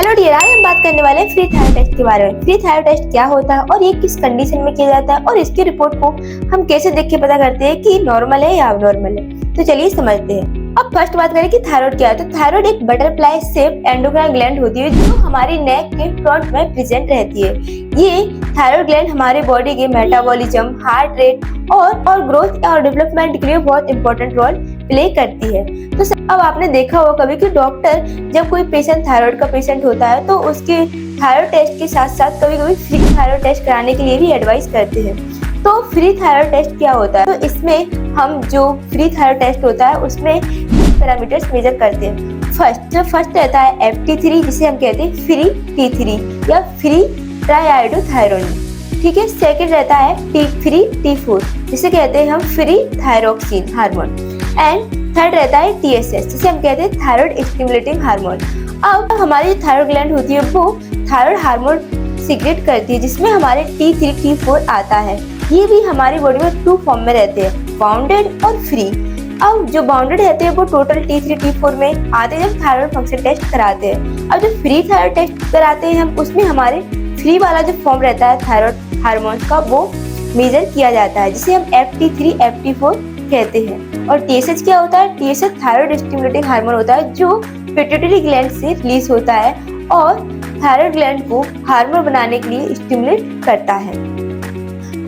Hello dear, आज हम बात करने वाले हैं फ्री थायराइड टेस्ट के बारे में। फ्री थायराइड टेस्ट क्या होता है और ये किस कंडीशन में किया जाता है और इसकी रिपोर्ट को हम कैसे देख के पता करते हैं कि नॉर्मल है या अबनॉर्मल है। तो चलिए समझते हैं। अब फर्स्ट बात करें कि थायराइड क्या है। तो थायराइड एक बटरफ्लाई शेप एंडोक्राइन ग्लैंड होती है जो हमारी नेक के फ्रंट में प्रेजेंट रहती है। ये थायराइड ग्लैंड हमारे बॉडी के मेटाबॉलिज्म, हार्ट रेट और ग्रोथ और डेवलपमेंट के लिए बहुत इंपॉर्टेंट रोल प्ले करती है। तो अब आपने देखा होगा कभी कि डॉक्टर जब कोई पेशेंट थायराइड का पेशेंट होता है तो उसके थायराइड टेस्ट के साथ साथ कभी कभी फ्री थायराइड टेस्ट कराने के लिए भी एडवाइस करते हैं। तो फ्री थायराइड टेस्ट क्या होता है? तो इसमें हम जो फ्री थायराइड टेस्ट होता है उसमें पैरामीटर्स मेजर करते हैं। फर्स्ट रहता है FT3 जिसे हम कहते हैं फ्री T3 या फ्री ट्राईआयोडोथायरोनिन, ठीक है। सेकंड रहता है फ्री T4 जिसे कहते हैं हम free thyroxine hormone. And third रहता है TSH जिसे हम कहते हैं थायराइड स्टिमुलेटिंग हार्मोन। अब हमारी थायराइड ग्लैंड होती है वो थायराइड हार्मोन सीक्रेट करती है जिसमें हमारे T3 T4 आता है। ये भी हमारी बॉडी में टू फॉर्म में रहते हैं, बाउंडेड और फ्री। अब जो बाउंडेड रहते हैं वो टोटल T3 T4 में आते हैं जब थायराइड फंक्शन टेस्ट कराते हैं। अब जो फ्री थायराइड टेस्ट कराते हैं हम उसमें हमारे फ्री वाला जो फॉर्म रहता है थायराइड हार्मोन्स का वो मेजर किया जाता है जिसे हम FT3 FT4 कहते हैं। और TSH क्या होता है? TSH थायराइड स्टिमुलेटिंग हार्मोन होता है जो पिट्यूटरी ग्लैंड से रिलीज होता है और थायराइड ग्लैंड को हार्मोन बनाने के लिए स्टिमुलेट करता है।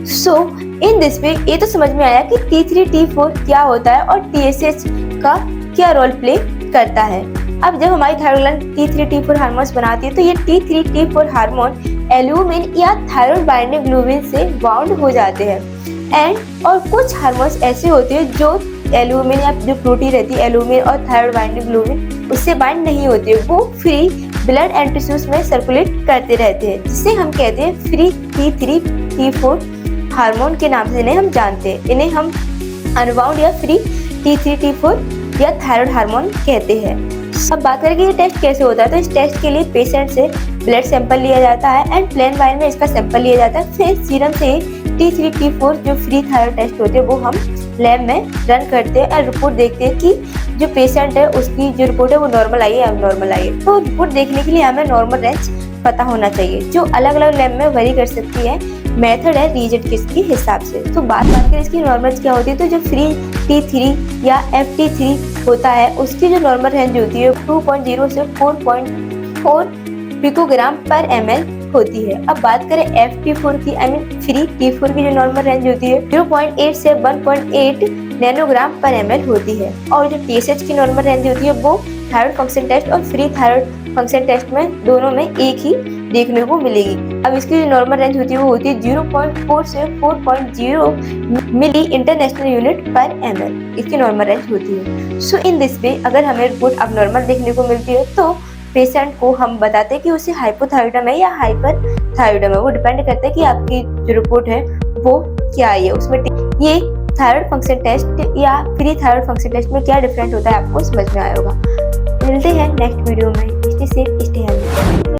सो इन दिस वे ये तो समझ में आया कि T3 T4 क्या होता है और TSH का क्या रोल प्ले करता है। अब जब हमारी thyroid gland T3 T4 hormones बनाती है तो ये T3 T4 हार्मोन एल्यूमिन या थायराइड बाइंडिंग ग्लोबिन से बाउंड हो जाते हैं। एंड और कुछ हार्मोन्स ऐसे होते हैं जो एल्यूमिन या जो प्रोटीन रहती है एल्यूमिन और थायराइड बाइंडिंग ग्लोबिन उससे बाइंड नहीं होते, वो फ्री ब्लड एंड टिश्यूज में सर्कुलेट करते रहते हैं जिसे हम कहते हैं फ्री T3 T4 हार्मोन के नाम से इन्हें हम जानते हैं। इन्हें हम अनबाउंड या फ्री T3 T4 या थायराइड हार्मोन कहते हैं। अब बात करें कि ये टेस्ट कैसे होता है। तो इस टेस्ट के लिए पेशेंट से ब्लड सैंपल लिया जाता है एंड प्लेन वाइन में इसका सैंपल लिया जाता है। फिर सीरम से T3 T4 जो फ्री थायराइड टेस्ट होते हैं वो हम लैब में रन करते हैं और रिपोर्ट देखते हैं कि जो पेशेंट है उसकी जो रिपोर्ट है वो नॉर्मल आई है या अबनॉर्मल आई है। तो रिपोर्ट देखने के लिए हमें नॉर्मल रेंज पता होना चाहिए जो अलग अलग लैब में वेरी कर सकती है। मेथड है रीजेंट के हिसाब से। तो बात करें इसकी नॉर्मल क्या होती है। तो जो फ्री T3 या FT3 होता है उसकी जो नॉर्मल रेंज होती है 2.0 से 4.4 पिकोग्राम पर ml होती है। अब बात करें FT4 की फ्री T4 की जो नॉर्मल रेंज होती है 0.8 से 1.8 नैनोग्राम पर ml होती है। और जो TSH की नॉर्मल रेंज होती है वो थायराइड फंक्शन टेस्ट और फ्री थायराइड फंक्शन टेस्ट में दोनों में एक ही देखने को मिलेगी। अब इसकी जो नॉर्मल रेंज होती है वो होती है 0.4 से 4.0 मिली इंटरनेशनल यूनिट पर ml इसकी नॉर्मल रेंज होती है। सो इन दिस वे अगर हमें रिपोर्ट अबनॉर्मल देखने को मिलती है तो पेशेंट को हम बताते हैं कि उसे हाइपोथायराइडम है या हाइपर थायराइडम है। वो डिपेंड करता है कि आपकी जो रिपोर्ट है वो क्या आई है। उसमें ये थायराइड फंक्शन टेस्ट या फ्री थायराइड फंक्शन टेस्ट में क्या डिफरेंट होता है आपको समझ में आया होगा। मिलते हैं नेक्स्ट वीडियो में। Stay safe, stay healthy.